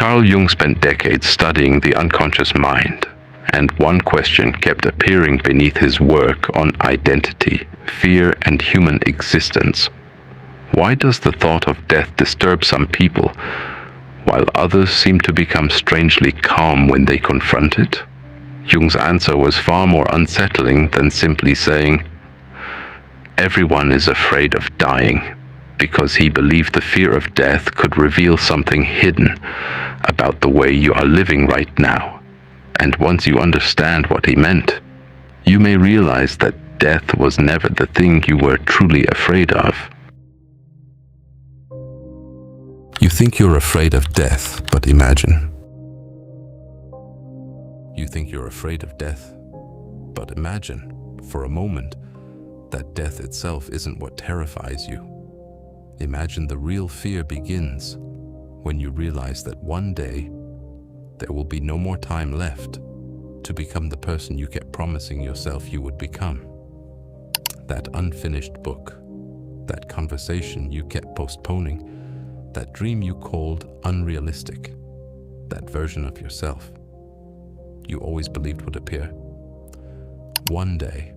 Carl Jung spent decades studying the unconscious mind, and one question kept appearing beneath his work on identity, fear, and human existence. Why does the thought of death disturb some people, while others seem to become strangely calm when they confront it? Jung's answer was far more unsettling than simply saying, "Everyone is afraid of dying," because he believed the fear of death could reveal something hidden about the way you are living right now. And once you understand what he meant, you may realize that death was never the thing you were truly afraid of. You think you're afraid of death, but imagine. You think you're afraid of death, but imagine, for a moment, that death itself isn't what terrifies you. Imagine the real fear begins when you realize that one day there will be no more time left to become the person you kept promising yourself you would become. That unfinished book, that conversation you kept postponing, that dream you called unrealistic, that version of yourself you always believed would appear. One day,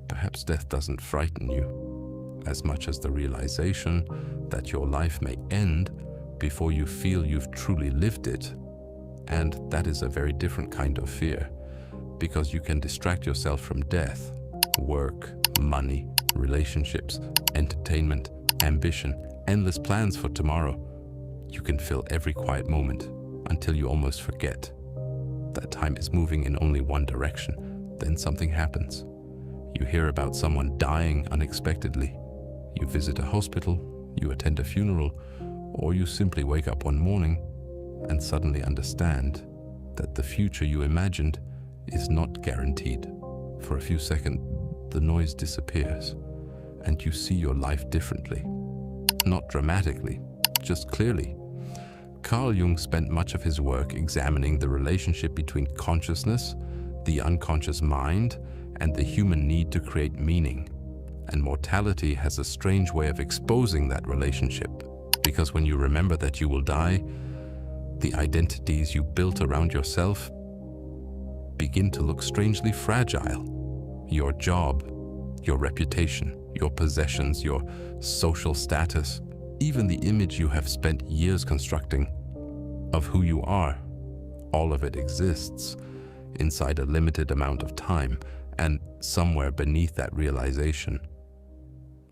perhaps death doesn't frighten you as much as the realization that your life may end before you feel you've truly lived it. And that is a very different kind of fear, because you can distract yourself from death: work, money, relationships, entertainment, ambition, endless plans for tomorrow. You can fill every quiet moment until you almost forget that time is moving in only one direction. Then something happens. You hear about someone dying unexpectedly. You visit a hospital, you attend a funeral, or you simply wake up one morning and suddenly understand that the future you imagined is not guaranteed. For a few seconds, the noise disappears, and you see your life differently. Not dramatically, just clearly. Carl Jung spent much of his work examining the relationship between consciousness, the unconscious mind, and the human need to create meaning. And mortality has a strange way of exposing that relationship, because when you remember that you will die, the identities you built around yourself begin to look strangely fragile. Your job, your reputation, your possessions, your social status, even the image you have spent years constructing of who you are, all of it exists inside a limited amount of time, and somewhere beneath that realization,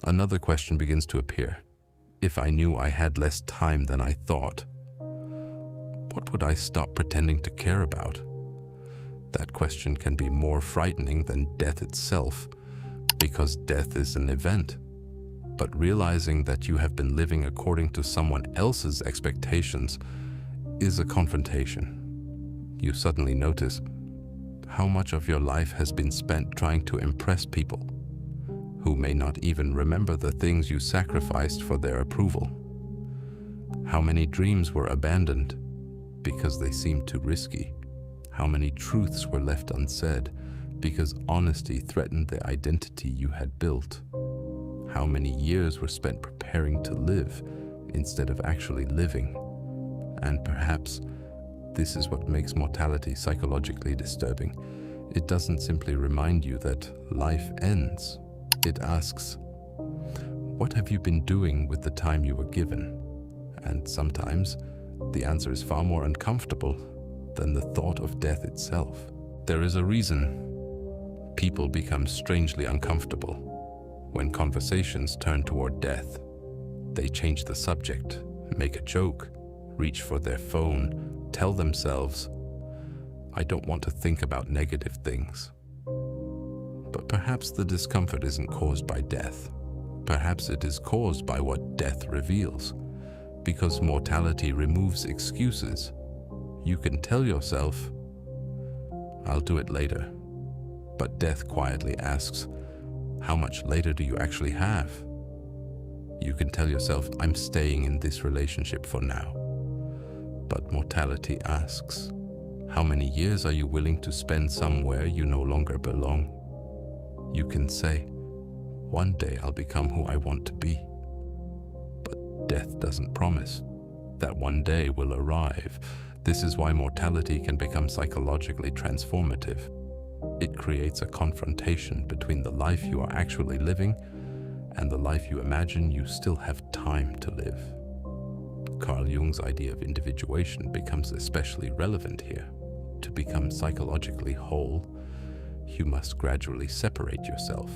another question begins to appear. If I knew I had less time than I thought, what would I stop pretending to care about? That question can be more frightening than death itself, because death is an event. But realizing that you have been living according to someone else's expectations is a confrontation. You suddenly notice how much of your life has been spent trying to impress people who may not even remember the things you sacrificed for their approval. How many dreams were abandoned because they seemed too risky? How many truths were left unsaid because honesty threatened the identity you had built? How many years were spent preparing to live instead of actually living? And perhaps this is what makes mortality psychologically disturbing. It doesn't simply remind you that life ends. It asks, what have you been doing with the time you were given? And sometimes the answer is far more uncomfortable than the thought of death itself. There is a reason people become strangely uncomfortable when conversations turn toward death. They change the subject, make a joke, reach for their phone, tell themselves, I don't want to think about negative things. But perhaps the discomfort isn't caused by death. Perhaps it is caused by what death reveals. Because mortality removes excuses. You can tell yourself, I'll do it later. But death quietly asks, how much later do you actually have? You can tell yourself, I'm staying in this relationship for now. But mortality asks, how many years are you willing to spend somewhere you no longer belong? You can say, one day I'll become who I want to be. But death doesn't promise. that one day will arrive. This is why mortality can become psychologically transformative. It creates a confrontation between the life you are actually living and the life you imagine you still have time to live. Carl Jung's idea of individuation becomes especially relevant here. To become psychologically whole, you must gradually separate yourself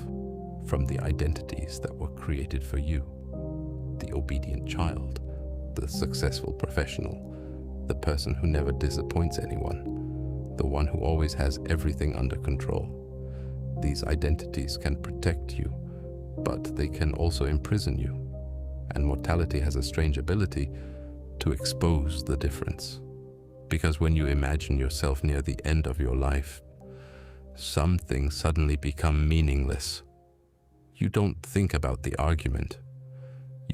from the identities that were created for you. The obedient child, the successful professional, the person who never disappoints anyone, the one who always has everything under control. These identities can protect you, but they can also imprison you. And mortality has a strange ability to expose the difference. Because when you imagine yourself near the end of your life, some things suddenly become meaningless. You don't think about the argument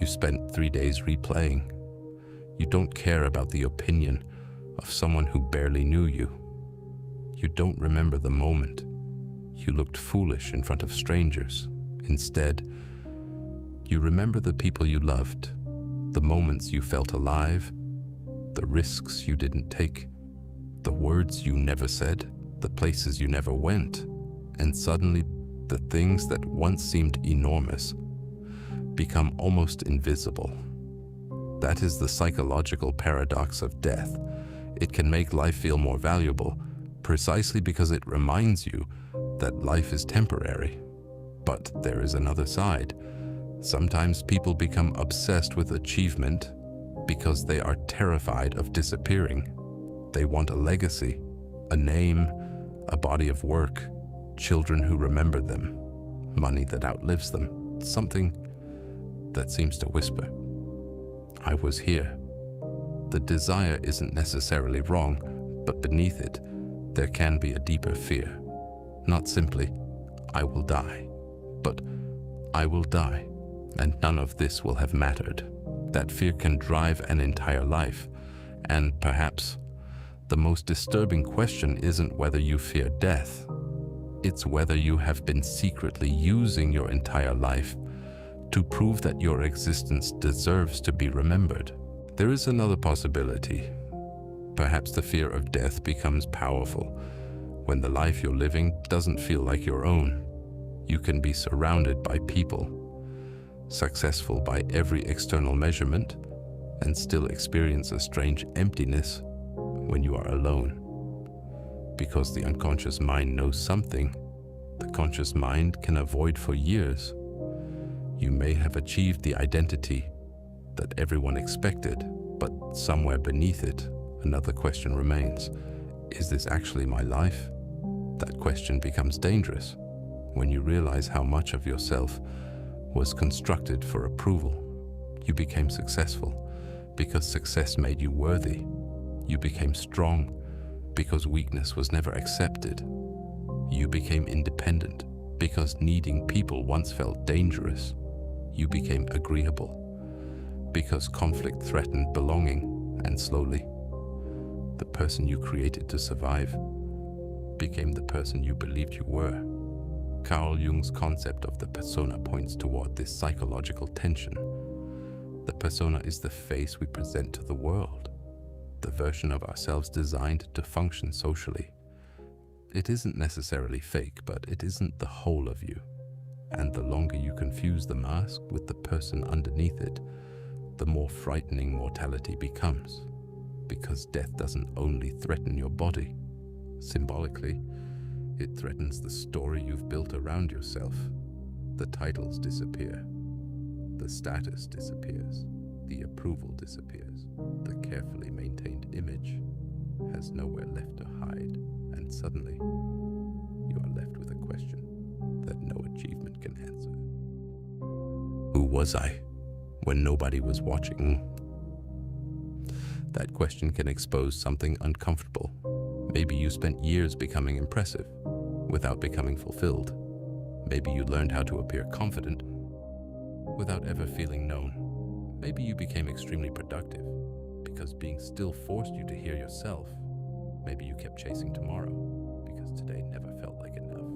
you spent 3 days replaying. You don't care about the opinion of someone who barely knew you. You don't remember the moment you looked foolish in front of strangers. Instead, you remember the people you loved, the moments you felt alive, the risks you didn't take, the words you never said, the places you never went, and suddenly the things that once seemed enormous become almost invisible. That is the psychological paradox of death. It can make life feel more valuable precisely because it reminds you that life is temporary. But there is another side. Sometimes people become obsessed with achievement because they are terrified of disappearing. They want a legacy, a name, a body of work, children who remember them, money that outlives them, something that seems to whisper, "I was here." The desire isn't necessarily wrong, but beneath it, there can be a deeper fear. Not simply, "I will die," but "I will die, and none of this will have mattered." That fear can drive an entire life, and perhaps the most disturbing question isn't whether you fear death. It's whether you have been secretly using your entire life to prove that your existence deserves to be remembered. There is another possibility. Perhaps the fear of death becomes powerful when the life you're living doesn't feel like your own. You can be surrounded by people, successful by every external measurement, and still experience a strange emptiness when you are alone. Because the unconscious mind knows something the conscious mind can avoid for years. You may have achieved the identity that everyone expected, but somewhere beneath it, another question remains. Is this actually my life? That question becomes dangerous when you realize how much of yourself was constructed for approval. You became successful because success made you worthy. You became strong because weakness was never accepted. You became independent because needing people once felt dangerous. You became agreeable because conflict threatened belonging, and slowly, the person you created to survive became the person you believed you were. Carl Jung's concept of the persona points toward this psychological tension. The persona is the face we present to the world, the version of ourselves designed to function socially. It isn't necessarily fake, but it isn't the whole of you. And the longer you confuse the mask with the person underneath it, the more frightening mortality becomes. Because death doesn't only threaten your body. Symbolically, it threatens the story you've built around yourself. The titles disappear. The status disappears. The approval disappears. The carefully maintained image has nowhere left to hide. And suddenly, you are left with a question that no achievement can answer. Who was I when nobody was watching? That question can expose something uncomfortable. Maybe you spent years becoming impressive without becoming fulfilled. Maybe you learned how to appear confident without ever feeling known. Maybe you became extremely productive because being still forced you to hear yourself. Maybe you kept chasing tomorrow because today never felt like enough.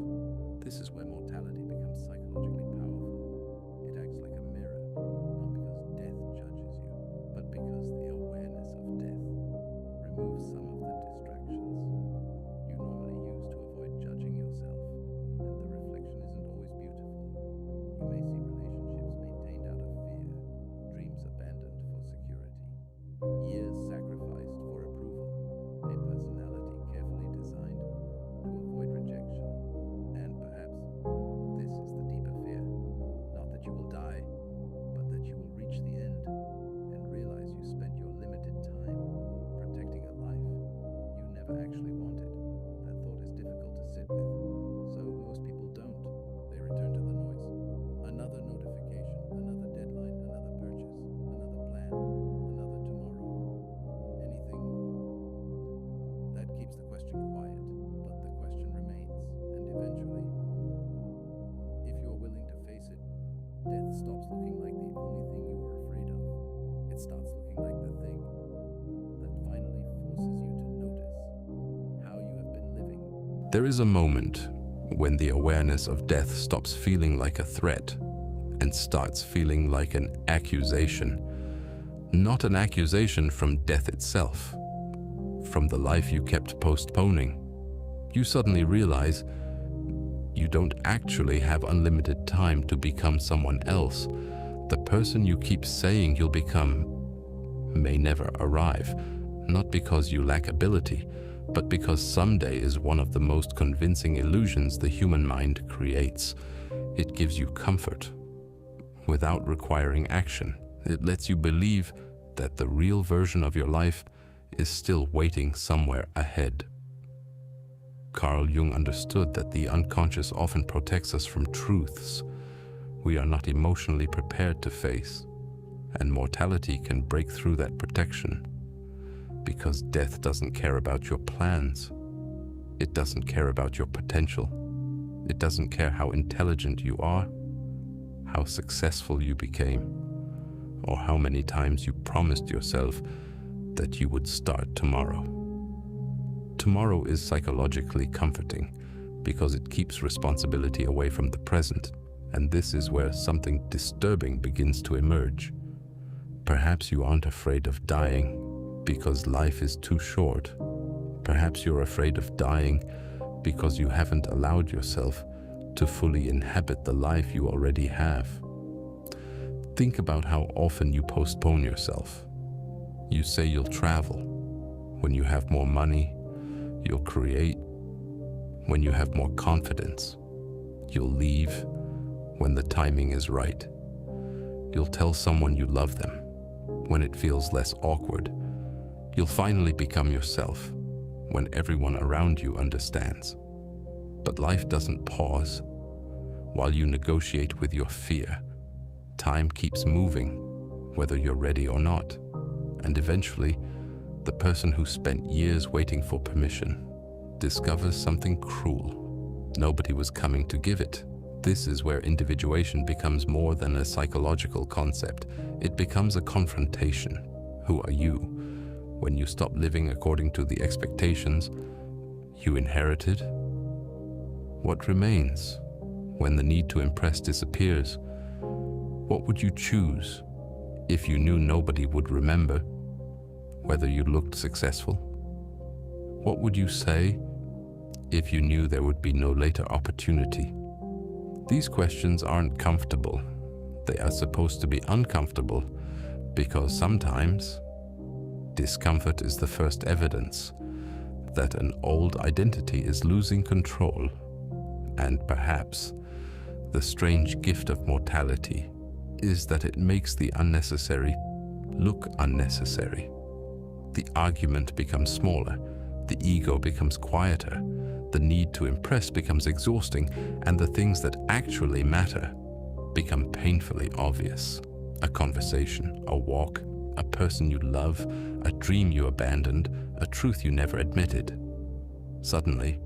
This is where mortality becomes psychologically powerful. It acts like a mirror, not because death judges you, but because the awareness There is a moment when the awareness of death stops feeling like a threat and starts feeling like an accusation. Not an accusation from death itself, from the life you kept postponing. You suddenly realize you don't actually have unlimited time to become someone else. The person you keep saying you'll become may never arrive, not because you lack ability, but because someday is one of the most convincing illusions the human mind creates. It gives you comfort without requiring action. It lets you believe that the real version of your life is still waiting somewhere ahead. Carl Jung understood that the unconscious often protects us from truths we are not emotionally prepared to face, and mortality can break through that protection. Because death doesn't care about your plans. It doesn't care about your potential. It doesn't care how intelligent you are, how successful you became, or how many times you promised yourself that you would start tomorrow. Tomorrow is psychologically comforting because it keeps responsibility away from the present, and this is where something disturbing begins to emerge. Perhaps you aren't afraid of dying because life is too short. Perhaps you're afraid of dying because you haven't allowed yourself to fully inhabit the life you already have. Think about how often you postpone yourself. You say you'll travel. When you have more money, you'll create. When you have more confidence, you'll leave when the timing is right. You'll tell someone you love them when it feels less awkward. You'll finally become yourself when everyone around you understands. But life doesn't pause while you negotiate with your fear. Time keeps moving, whether you're ready or not. And eventually, the person who spent years waiting for permission discovers something cruel. Nobody was coming to give it. This is where individuation becomes more than a psychological concept. It becomes a confrontation. Who are you when you stop living according to the expectations you inherited? What remains when the need to impress disappears? What would you choose if you knew nobody would remember whether you looked successful? What would you say if you knew there would be no later opportunity? These questions aren't comfortable. They are supposed to be uncomfortable because sometimes discomfort is the first evidence that an old identity is losing control. And perhaps the strange gift of mortality is that it makes the unnecessary look unnecessary. The argument becomes smaller, the ego becomes quieter, the need to impress becomes exhausting, and the things that actually matter become painfully obvious. A conversation, a walk, a person you love, a dream you abandoned, a truth you never admitted. Suddenly,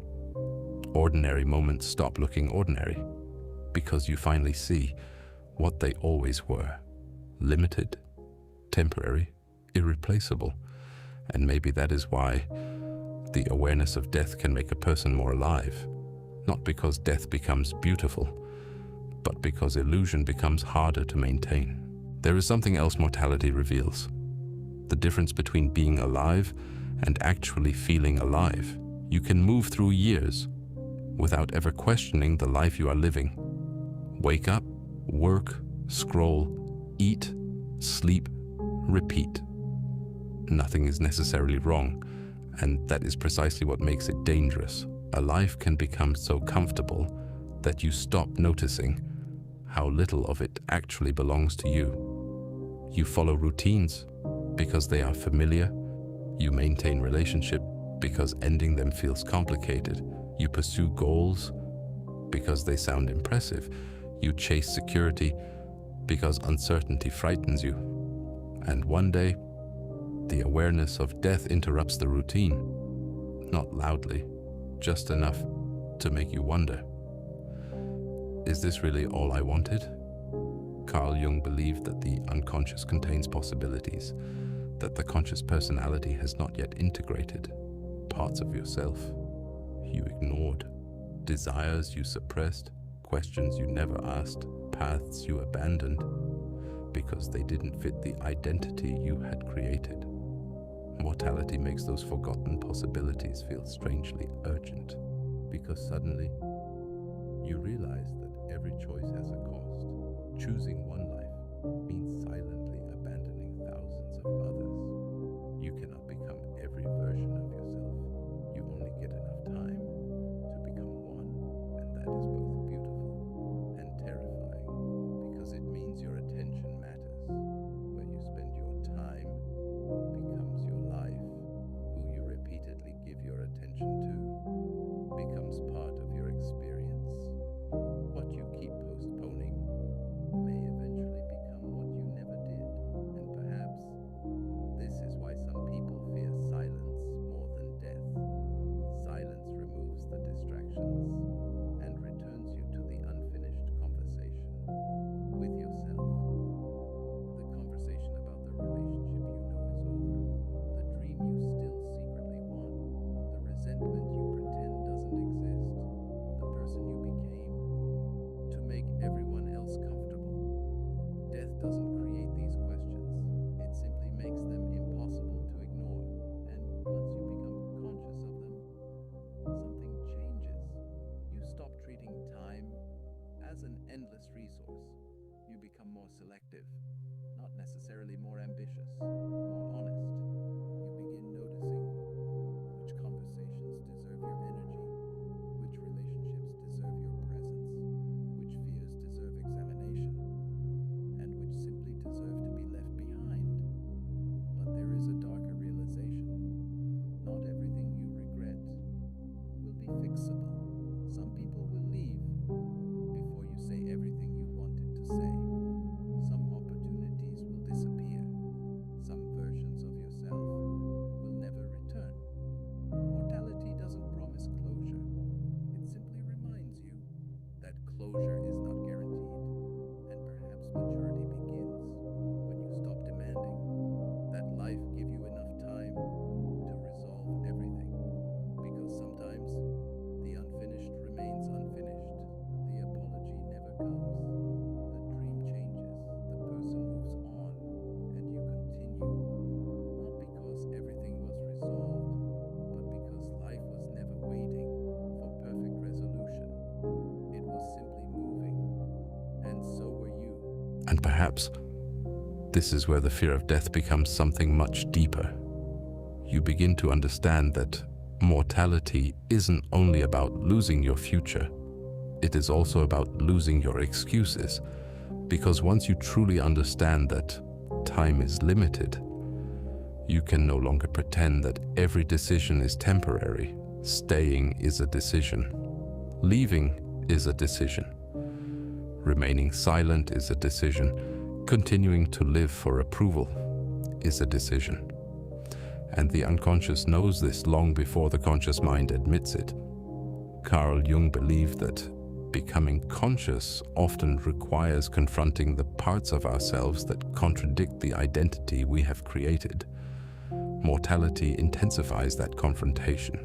ordinary moments stop looking ordinary because you finally see what they always were: limited, temporary, irreplaceable. And maybe that is why the awareness of death can make a person more alive. Not because death becomes beautiful, but because illusion becomes harder to maintain. There is something else mortality reveals: the difference between being alive and actually feeling alive. You can move through years without ever questioning the life you are living. Wake up, work, scroll, eat, sleep, repeat. Nothing is necessarily wrong, and that is precisely what makes it dangerous. A life can become so comfortable that you stop noticing how little of it actually belongs to you. You follow routines because they are familiar. You maintain relationships because ending them feels complicated. You pursue goals because they sound impressive. You chase security because uncertainty frightens you. And one day, the awareness of death interrupts the routine. Not loudly, just enough to make you wonder, is this really all I wanted? Carl Jung believed that the unconscious contains possibilities, that the conscious personality has not yet integrated parts of yourself. you ignored, desires you suppressed, questions you never asked, paths you abandoned, because they didn't fit the identity you had created. Mortality makes those forgotten possibilities feel strangely urgent, because suddenly you realize that every choice has a cost. Choosing one life means silently abandoning thousands of others. You cannot become every version of yourself. You only get enough time to become one, and that is both beautiful and terrifying, because it means your attention matters. Where you spend your time becomes your life. Who you repeatedly give your attention to becomes part of your experience. What you keep postponing may eventually become what you never did. And perhaps this is why some people fear silence more than death. Silence removes the distractions and returns you to the unfinished conversation with yourself. The conversation about the relationship you know is over, the dream you still secretly want, the resentment you pretend doesn't exist, the person you became to make everyone else comfortable. Death doesn't create these questions, it simply makes them impossible to ignore. And once you become conscious of them, something changes. You stop treating time as an endless resource. You become more selective, not necessarily more ambitious, more honest. You begin noticing which conversations deserve your energy, which relationships deserve your presence, which fears deserve examination, and which simply deserve to be left behind. But there is a darker realization. Not everything you regret will be fixable. Some people will leave before you say everything you wanted to say. Some opportunities will disappear. Some versions of yourself will never return. Mortality doesn't promise closure. It simply reminds you that closure is not guaranteed. And perhaps maturity begins when you stop demanding that life give you enough time to resolve everything. Because sometimes the unfinished remains unfinished. The apology never comes. The dream changes. The person moves on. And you continue. Not because everything was resolved, but because life was never waiting for perfect resolution. It was simply moving. And so were you. And perhaps this is where the fear of death becomes something much deeper. You begin to understand that mortality isn't only about losing your future, it is also about losing your excuses. Because once you truly understand that time is limited, you can no longer pretend that every decision is temporary. Staying is a decision. Leaving is a decision. Remaining silent is a decision. Continuing to live for approval is a decision. And the unconscious knows this long before the conscious mind admits it. Carl Jung believed that becoming conscious often requires confronting the parts of ourselves that contradict the identity we have created. Mortality intensifies that confrontation,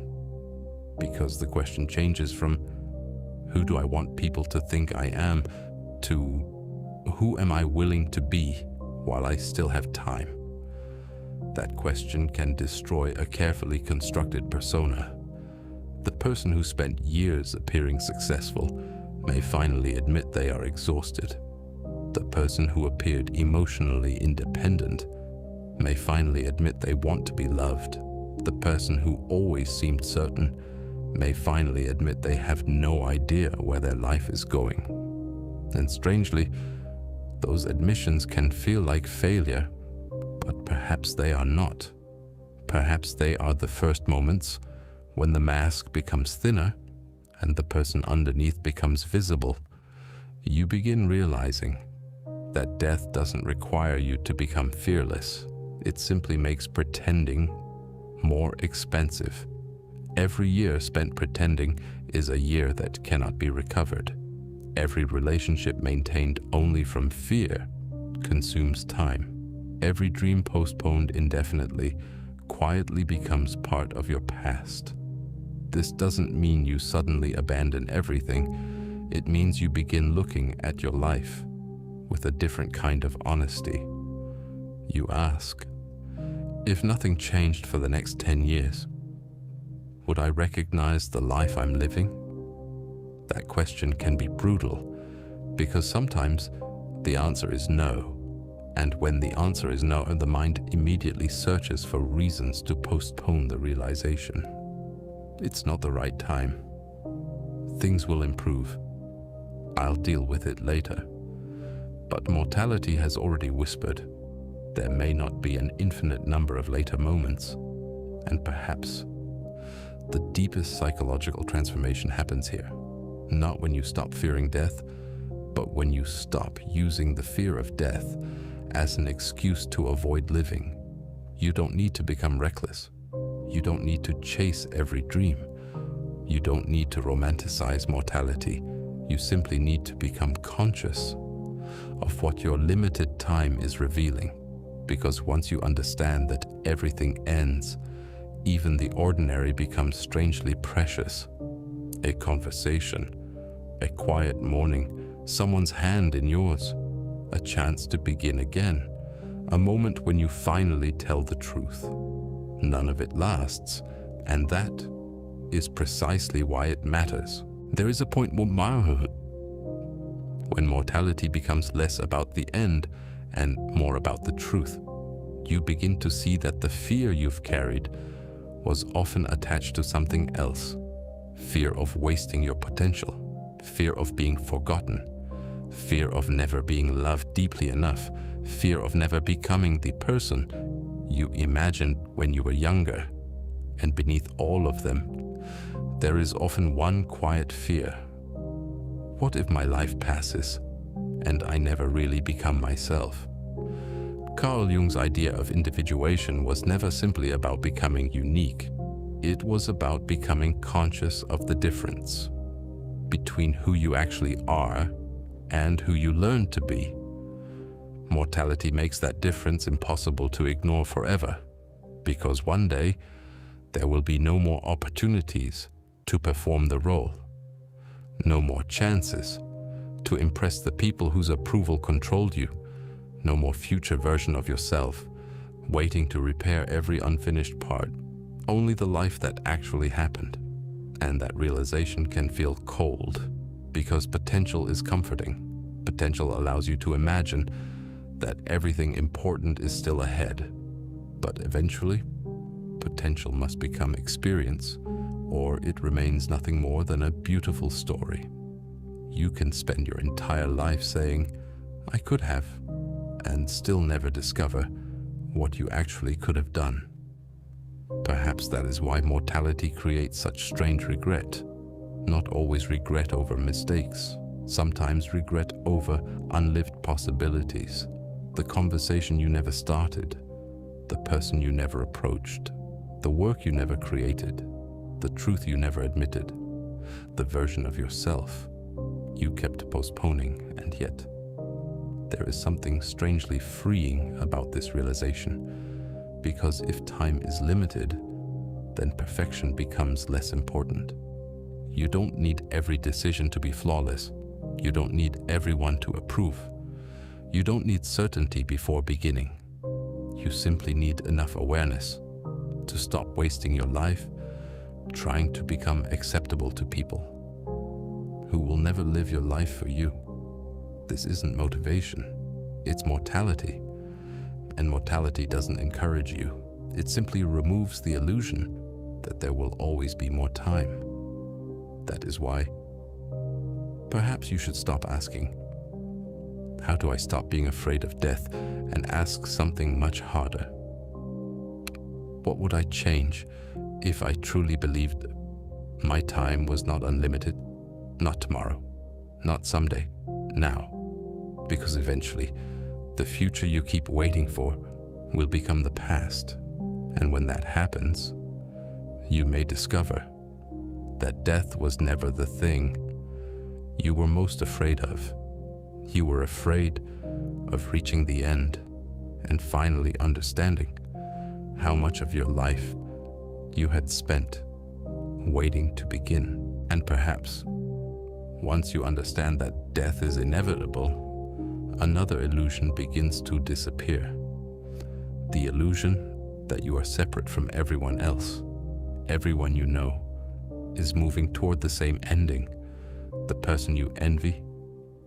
because the question changes from who do I want people to think I am to who am I willing to be while I still have time. That question can destroy a carefully constructed persona. The person who spent years appearing successful may finally admit they are exhausted. The person who appeared emotionally independent may finally admit they want to be loved. The person who always seemed certain may finally admit they have no idea where their life is going. And strangely, those admissions can feel like failure, but perhaps they are not. Perhaps they are the first moments when the mask becomes thinner and the person underneath becomes visible. You begin realizing that death doesn't require you to become fearless. It simply makes pretending more expensive. Every year spent pretending is a year that cannot be recovered. Every relationship maintained only from fear consumes time. Every dream postponed indefinitely quietly becomes part of your past. This doesn't mean you suddenly abandon everything. It means you begin looking at your life with a different kind of honesty. You ask, if nothing changed for the next 10 years, would I recognize the life I'm living? That question can be brutal because sometimes the answer is no. And when the answer is no, the mind immediately searches for reasons to postpone the realization. It's not the right time. Things will improve. I'll deal with it later. But mortality has already whispered, there may not be an infinite number of later moments. And perhaps the deepest psychological transformation happens here. Not when you stop fearing death, but when you stop using the fear of death as an excuse to avoid living. You don't need to become reckless. You don't need to chase every dream. You don't need to romanticize mortality. You simply need to become conscious of what your limited time is revealing. Because once you understand that everything ends, even the ordinary becomes strangely precious. A conversation, a quiet morning, someone's hand in yours, a chance to begin again, a moment when you finally tell the truth. None of it lasts, and that is precisely why it matters. There is a point when mortality becomes less about the end and more about the truth. You begin to see that the fear you've carried was often attached to something else. Fear of wasting your potential, fear of being forgotten, fear of never being loved deeply enough, fear of never becoming the person you imagined when you were younger. And beneath all of them, there is often one quiet fear. What if my life passes and I never really become myself? Carl Jung's idea of individuation was never simply about becoming unique. It was about becoming conscious of the difference between who you actually are and who you learn to be. Mortality makes that difference impossible to ignore forever, because one day there will be no more opportunities to perform the role, no more chances to impress the people whose approval controlled you, no more future version of yourself waiting to repair every unfinished part, only the life that actually happened. And that realization can feel cold, because potential is comforting. Potential allows you to imagine that everything important is still ahead. But eventually, potential must become experience, or it remains nothing more than a beautiful story. You can spend your entire life saying, I could have, and still never discover what you actually could have done. Perhaps that is why mortality creates such strange regret. Not always regret over mistakes, sometimes regret over unlived possibilities. The conversation you never started, the person you never approached, the work you never created, the truth you never admitted, the version of yourself you kept postponing. And yet, there is something strangely freeing about this realization, because if time is limited, then perfection becomes less important. You don't need every decision to be flawless. You don't need everyone to approve. You don't need certainty before beginning. You simply need enough awareness to stop wasting your life trying to become acceptable to people who will never live your life for you. This isn't motivation, it's mortality. And mortality doesn't encourage you. It simply removes the illusion that there will always be more time. That is why perhaps you should stop asking, how do I stop being afraid of death, and ask something much harder. What would I change if I truly believed my time was not unlimited? Not tomorrow, not someday, now. Because eventually, the future you keep waiting for will become the past. And when that happens, you may discover that death was never the thing you were most afraid of. You were afraid of reaching the end and finally understanding how much of your life you had spent waiting to begin. And perhaps, once you understand that death is inevitable, another illusion begins to disappear. The illusion that you are separate from everyone else. Everyone you know is moving toward the same ending. The person you envy,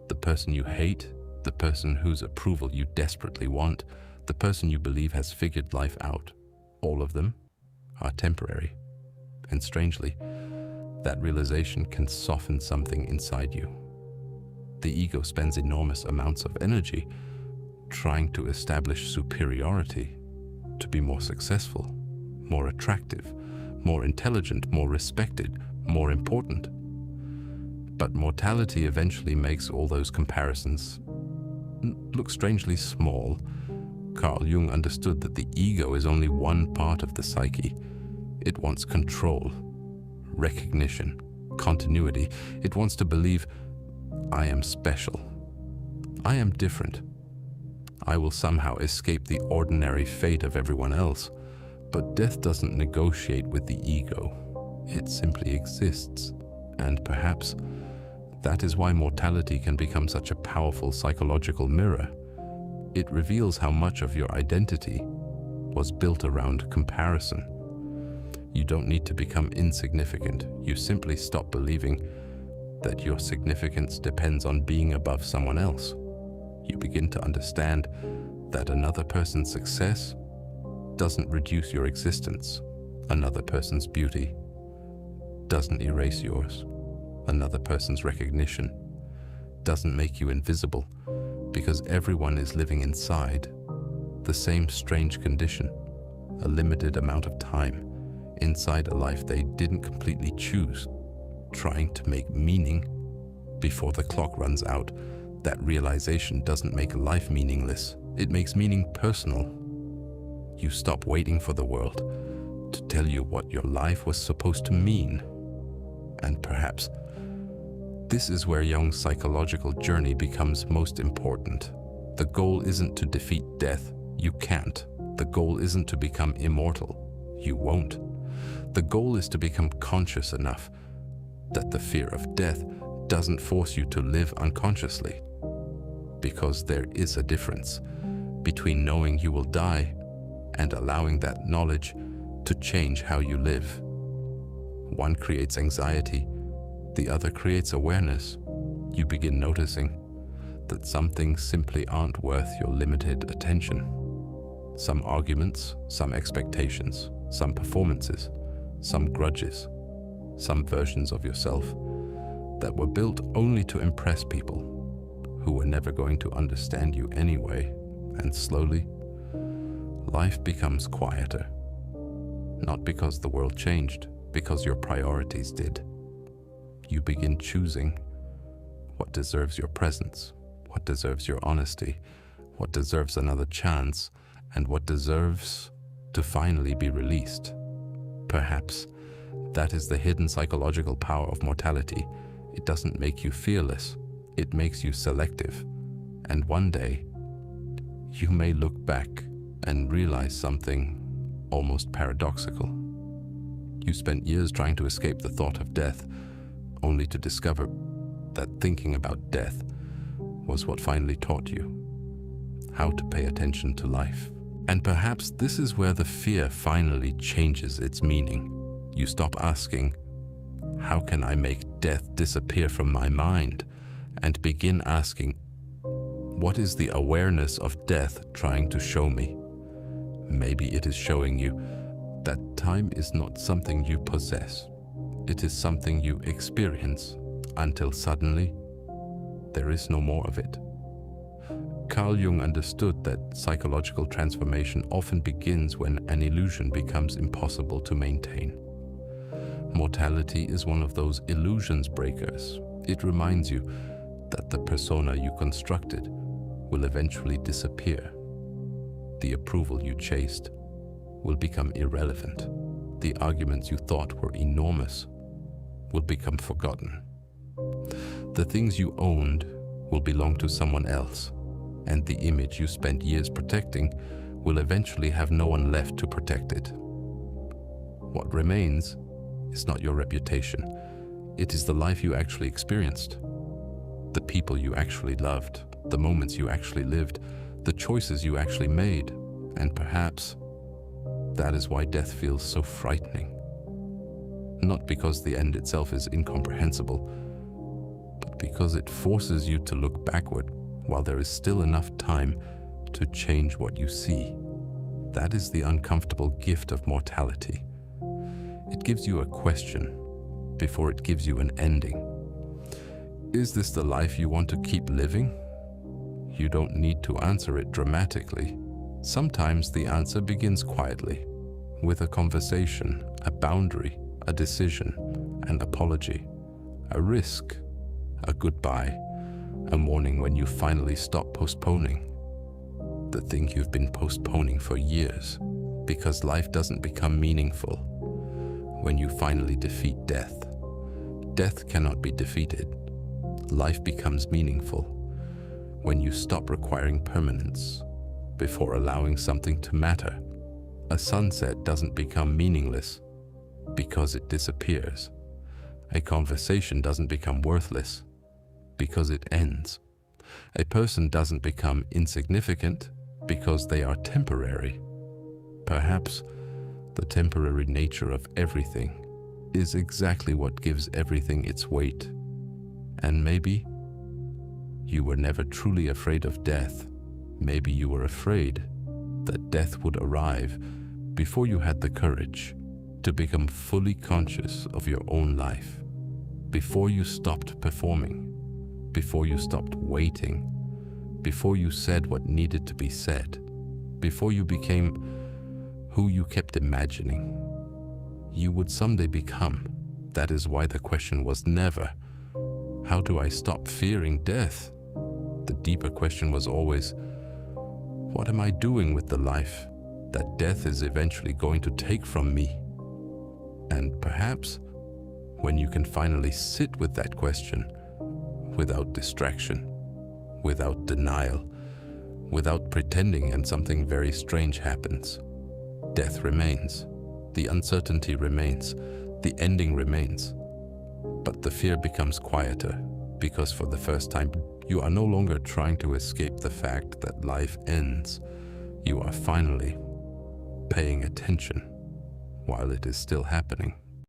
the person you hate, the person whose approval you desperately want, the person you believe has figured life out. All of them are temporary. And strangely, that realization can soften something inside you. The ego spends enormous amounts of energy trying to establish superiority, to be more successful, more attractive, more intelligent, more respected, more important. But mortality eventually makes all those comparisons look strangely small. Carl Jung understood that the ego is only one part of the psyche. It wants control, recognition, continuity. It wants to believe, I am special. I am different. I will somehow escape the ordinary fate of everyone else. But death doesn't negotiate with the ego. It simply exists. And perhaps that is why mortality can become such a powerful psychological mirror. It reveals how much of your identity was built around comparison. You don't need to become insignificant. You simply stop believing that your significance depends on being above someone else. You begin to understand that another person's success doesn't reduce your existence. Another person's beauty doesn't erase yours. Another person's recognition doesn't make you invisible, because everyone is living inside the same strange condition, a limited amount of time, inside a life they didn't completely choose, trying to make meaning before the clock runs out. That realization doesn't make life meaningless. It makes meaning personal. You stop waiting for the world to tell you what your life was supposed to mean. And perhaps this is where Jung's psychological journey becomes most important. The goal isn't to defeat death. You can't. The goal isn't to become immortal. You won't. The goal is to become conscious enough that the fear of death doesn't force you to live unconsciously. Because there is a difference between knowing you will die and allowing that knowledge to change how you live. One creates anxiety, the other creates awareness. You begin noticing that some things simply aren't worth your limited attention. Some arguments, some expectations, some performances, some grudges, some versions of yourself that were built only to impress people who were never going to understand you anyway. And slowly, life becomes quieter. Not because the world changed, because your priorities did. You begin choosing what deserves your presence, what deserves your honesty, what deserves another chance, and what deserves to finally be released. Perhaps that is the hidden psychological power of mortality. It doesn't make you fearless. It makes you selective. And one day, you may look back and realize something almost paradoxical. You spent years trying to escape the thought of death, only to discover that thinking about death was what finally taught you how to pay attention to life. And perhaps this is where the fear finally changes its meaning. You stop asking, how can I make death disappear from my mind? And begin asking, what is the awareness of death trying to show me? Maybe it is showing you that time is not something you possess. It is something you experience until suddenly there is no more of it. Carl Jung understood that psychological transformation often begins when an illusion becomes impossible to maintain. Mortality is one of those illusions breakers. It reminds you that the persona you constructed will eventually disappear. The approval you chased will become irrelevant. The arguments you thought were enormous will become forgotten. The things you owned will belong to someone else, and the image you spent years protecting will eventually have no one left to protect it. What remains is not your reputation. It is the life you actually experienced, the people you actually loved, the moments you actually lived, the choices you actually made. And perhaps that is why death feels so frightening. Not because the end itself is incomprehensible, but because it forces you to look backward while there is still enough time to change what you see. That is the uncomfortable gift of mortality. It gives you a question before it gives you an ending. Is this the life you want to keep living? You don't need to answer it dramatically. Sometimes the answer begins quietly, with a conversation, a boundary, a decision, an apology, a risk, a goodbye, a morning when you finally stop postponing the thing you've been postponing for years, because life doesn't become meaningful when you finally defeat death. Death cannot be defeated. Life becomes meaningful when you stop requiring permanence before allowing something to matter. A sunset doesn't become meaningless because it disappears. A conversation doesn't become worthless because it ends. A person doesn't become insignificant because they are temporary. Perhaps the temporary nature of everything is exactly what gives everything its weight. And maybe you were never truly afraid of death. Maybe you were afraid that death would arrive before you had the courage to become fully conscious of your own life, before you stopped performing, before you stopped waiting, before you said what needed to be said, before you became who you kept imagining you would someday become. That is why the question was never, how do I stop fearing death? The deeper question was always, what am I doing with the life that death is eventually going to take from me? And perhaps when you can finally sit with that question, without distraction, without denial, without pretending, and something very strange happens. Death remains, the uncertainty remains, the ending remains. But the fear becomes quieter, because for the first time, you are no longer trying to escape the fact that life ends. You are finally paying attention while it is still happening.